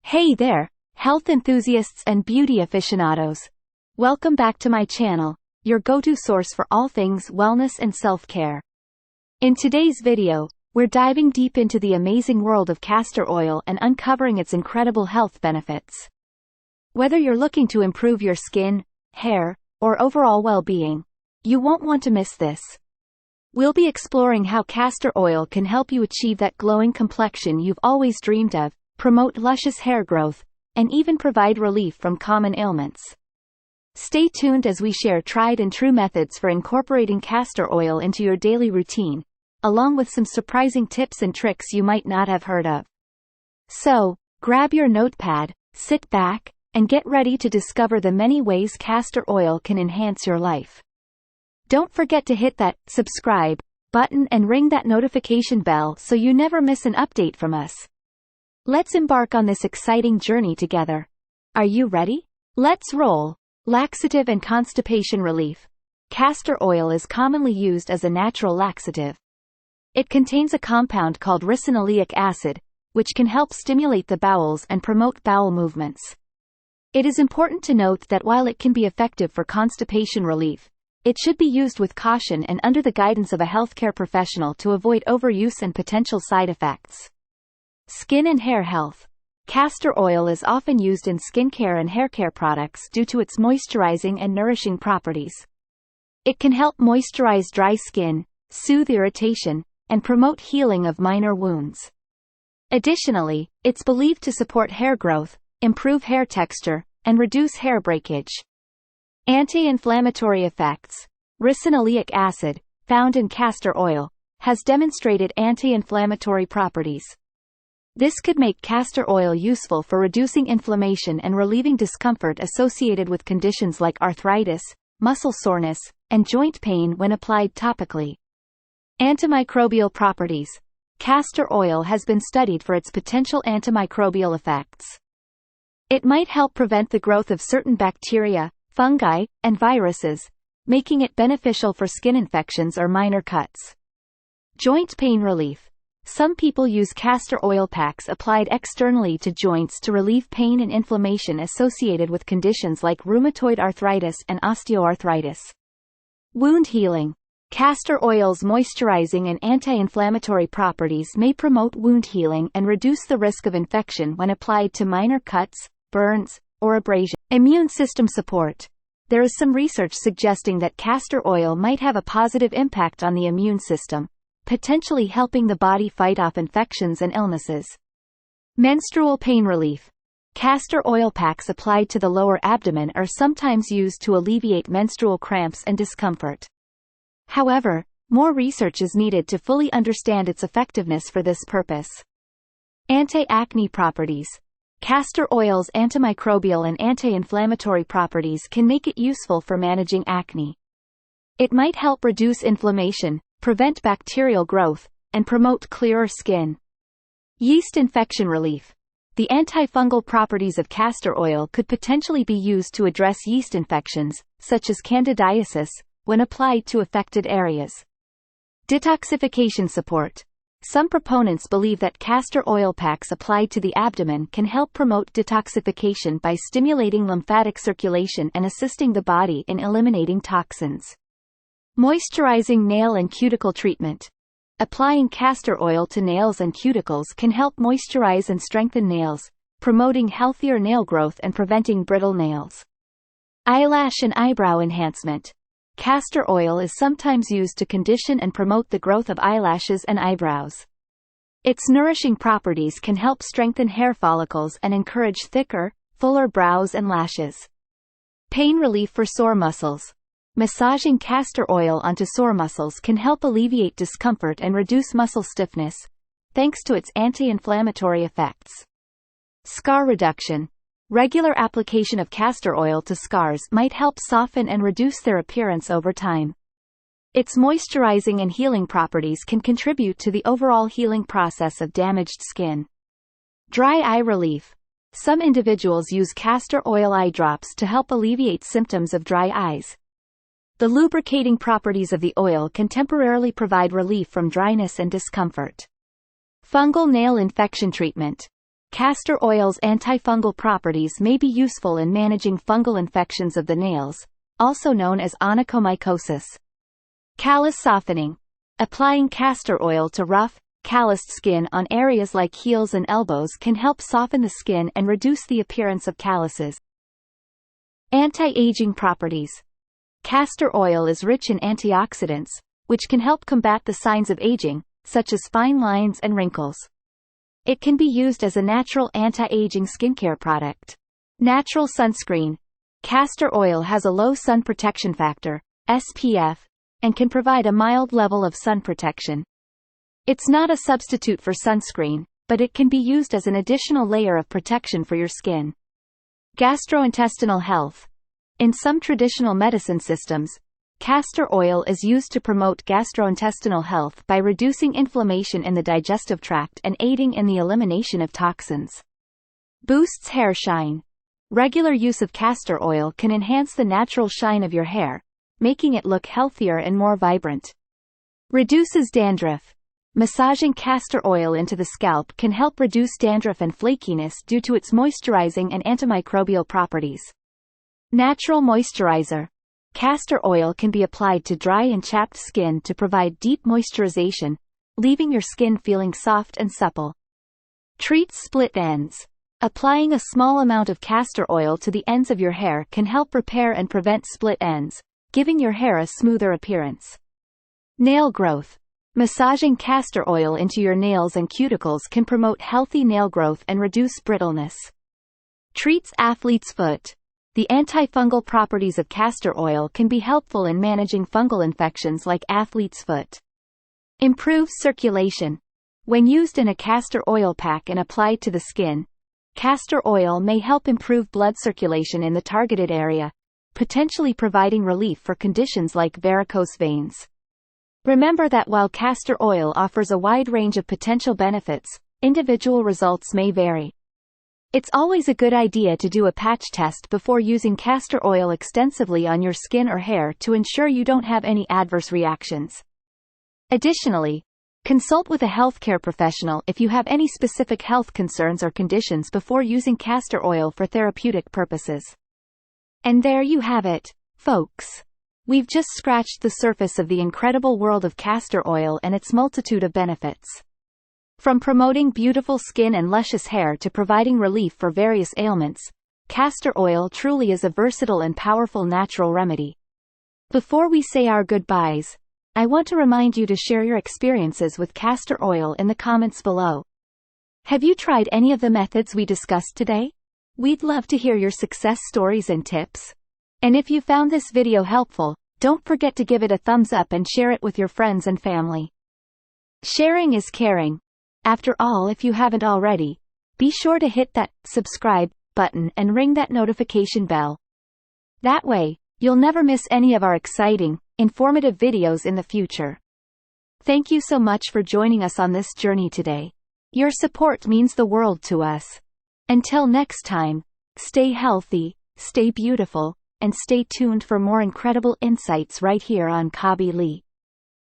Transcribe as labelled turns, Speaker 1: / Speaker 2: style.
Speaker 1: Hey there, health enthusiasts and beauty aficionados. Welcome back to my channel, your go-to source for all things wellness and self-care. In today's video, we're diving deep into the amazing world of castor oil and uncovering its incredible health benefits. Whether you're looking to improve your skin, hair, or overall well-being, you won't want to miss this. We'll be exploring how castor oil can help you achieve that glowing complexion you've always dreamed of, promote luscious hair growth, and even provide relief from common ailments. Stay tuned as we share tried and true methods for incorporating castor oil into your daily routine, along with some surprising tips and tricks you might not have heard of. So, grab your notepad, sit back, and get ready to discover the many ways castor oil can enhance your life. Don't forget to hit that subscribe button and ring that notification bell so you never miss an update from us. Let's embark on this exciting journey together. Are you ready? Let's roll. Laxative and constipation relief. Castor oil is commonly used as a natural laxative. It contains a compound called ricinoleic acid, which can help stimulate the bowels and promote bowel movements. It is important to note that while it can be effective for constipation relief, it should be used with caution and under the guidance of a healthcare professional to avoid overuse and potential side effects. Skin and hair health. Castor oil is often used in skincare and haircare products due to its moisturizing and nourishing properties. It can help moisturize dry skin, soothe irritation, and promote healing of minor wounds. Additionally, it's believed to support hair growth, improve hair texture, and reduce hair breakage. Anti-inflammatory effects. Ricinoleic acid, found in castor oil, has demonstrated anti-inflammatory properties. This could make castor oil useful for reducing inflammation and relieving discomfort associated with conditions like arthritis, muscle soreness, and joint pain when applied topically. Antimicrobial properties. Castor oil has been studied for its potential antimicrobial effects. It might help prevent the growth of certain bacteria, fungi, and viruses, making it beneficial for skin infections or minor cuts. Joint pain relief. Some people use castor oil packs applied externally to joints to relieve pain and inflammation associated with conditions like rheumatoid arthritis and osteoarthritis. Wound healing. Castor oil's moisturizing and anti-inflammatory properties may promote wound healing and reduce the risk of infection when applied to minor cuts, burns, or abrasion. Immune system support. There is some research suggesting that castor oil might have a positive impact on the immune system, potentially helping the body fight off infections and illnesses. Menstrual pain relief. Castor oil packs applied to the lower abdomen are sometimes used to alleviate menstrual cramps and discomfort. However, more research is needed to fully understand its effectiveness for this purpose. Anti-acne properties. Castor oil's antimicrobial and anti-inflammatory properties can make it useful for managing acne. It might help reduce inflammation, prevent bacterial growth, and promote clearer skin. Yeast infection relief. The antifungal properties of castor oil could potentially be used to address yeast infections, such as candidiasis, when applied to affected areas. Detoxification support. Some proponents believe that castor oil packs applied to the abdomen can help promote detoxification by stimulating lymphatic circulation and assisting the body in eliminating toxins. Moisturizing nail and cuticle treatment. Applying castor oil to nails and cuticles can help moisturize and strengthen nails, promoting healthier nail growth and preventing brittle nails. Eyelash and eyebrow enhancement. Castor oil is sometimes used to condition and promote the growth of eyelashes and eyebrows. Its nourishing properties can help strengthen hair follicles and encourage thicker, fuller brows and lashes. Pain relief for sore muscles. Massaging castor oil onto sore muscles can help alleviate discomfort and reduce muscle stiffness, thanks to its anti-inflammatory effects. Scar reduction. Regular application of castor oil to scars might help soften and reduce their appearance over time. Its moisturizing and healing properties can contribute to the overall healing process of damaged skin. Dry eye relief. Some individuals use castor oil eye drops to help alleviate symptoms of dry eyes. The lubricating properties of the oil can temporarily provide relief from dryness and discomfort. Fungal nail infection treatment. Castor oil's antifungal properties may be useful in managing fungal infections of the nails, also known as onychomycosis. Callus softening. Applying castor oil to rough, calloused skin on areas like heels and elbows can help soften the skin and reduce the appearance of calluses. Anti-aging properties. Castor oil is rich in antioxidants, which can help combat the signs of aging, such as fine lines and wrinkles. It can be used as a natural anti-aging skincare product. Natural sunscreen. Castor oil has a low sun protection factor, SPF, and can provide a mild level of sun protection. It's not a substitute for sunscreen, but it can be used as an additional layer of protection for your skin. Gastrointestinal health. In some traditional medicine systems, castor oil is used to promote gastrointestinal health by reducing inflammation in the digestive tract and aiding in the elimination of toxins. Boosts hair shine. Regular use of castor oil can enhance the natural shine of your hair, making it look healthier and more vibrant. Reduces dandruff. Massaging castor oil into the scalp can help reduce dandruff and flakiness due to its moisturizing and antimicrobial properties. Natural moisturizer. Castor oil can be applied to dry and chapped skin to provide deep moisturization, leaving your skin feeling soft and supple. Treats split ends. Applying a small amount of castor oil to the ends of your hair can help repair and prevent split ends, giving your hair a smoother appearance. Nail growth. Massaging castor oil into your nails and cuticles can promote healthy nail growth and reduce brittleness. Treats athlete's foot. The antifungal properties of castor oil can be helpful in managing fungal infections like athlete's foot. Improves circulation. When used in a castor oil pack and applied to the skin, castor oil may help improve blood circulation in the targeted area, potentially providing relief for conditions like varicose veins. Remember that while castor oil offers a wide range of potential benefits, individual results may vary. It's always a good idea to do a patch test before using castor oil extensively on your skin or hair to ensure you don't have any adverse reactions. Additionally, consult with a healthcare professional if you have any specific health concerns or conditions before using castor oil for therapeutic purposes. And there you have it, folks. We've just scratched the surface of the incredible world of castor oil and its multitude of benefits. From promoting beautiful skin and luscious hair to providing relief for various ailments, castor oil truly is a versatile and powerful natural remedy. Before we say our goodbyes, I want to remind you to share your experiences with castor oil in the comments below. Have you tried any of the methods we discussed today? We'd love to hear your success stories and tips. And if you found this video helpful, don't forget to give it a thumbs up and share it with your friends and family. Sharing is caring. After all, if you haven't already, be sure to hit that subscribe button and ring that notification bell. That way, you'll never miss any of our exciting, informative videos in the future. Thank you so much for joining us on this journey today. Your support means the world to us. Until next time, stay healthy, stay beautiful, and stay tuned for more incredible insights right here on Kabi Lee.